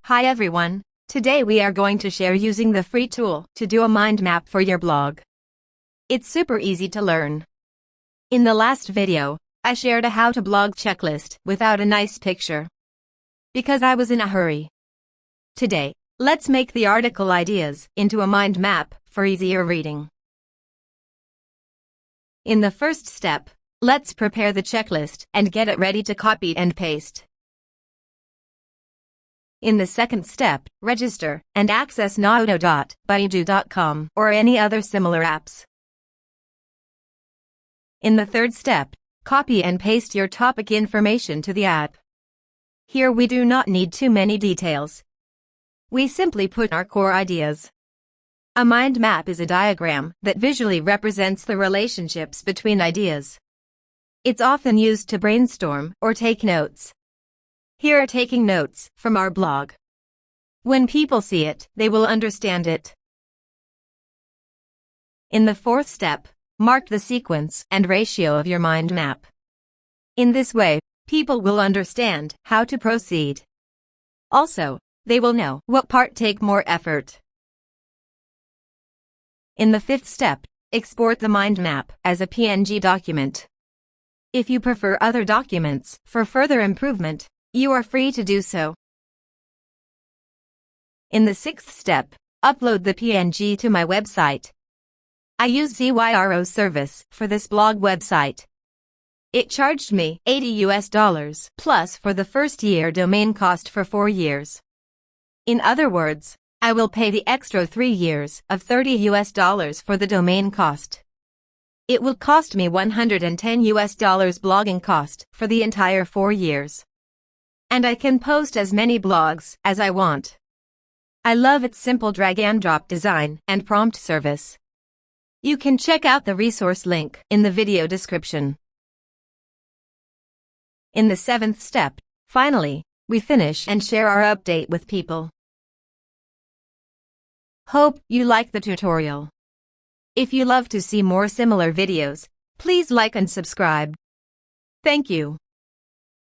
Hi everyone, today we are going to share using the free tool to do a mind map for your blog. It's super easy to learn. In the last video, I shared a how to blog checklist without a nice picture, because I was in a hurry. Today, let's make the article ideas into a mind map for easier reading. In the first step, let's prepare the checklist and get it ready to copy and paste. In the second step, register and access nauto.baidu.com or any other similar apps. In the third step, copy and paste your topic information to the app. Here we do not need too many details. We simply put our core ideas. A mind map is a diagram that visually represents the relationships between ideas. It's often used to brainstorm or take notes. Here are taking notes from our blog. When people see it, they will understand it. In the fourth step, mark the sequence and ratio of your mind map. In this way, people will understand how to proceed. Also, they will know what part take more effort. In the fifth step, export the mind map as a PNG document. If you prefer other documents for further improvement, you are free to do so. In the sixth step, upload the PNG to my website. I use WordHero service for this blog website. It charged me $80 plus for the first year domain cost for 4 years. In other words, I will pay the extra 3 years of $30 for the domain cost. It will cost me $110 blogging cost for the entire 4 years. And I can post as many blogs as I want. I love its simple drag and drop design and prompt service. You can check out the resource link in the video description. In the seventh step, finally, we finish and share our update with people. Hope you like the tutorial. If you love to see more similar videos, please like and subscribe. Thank you.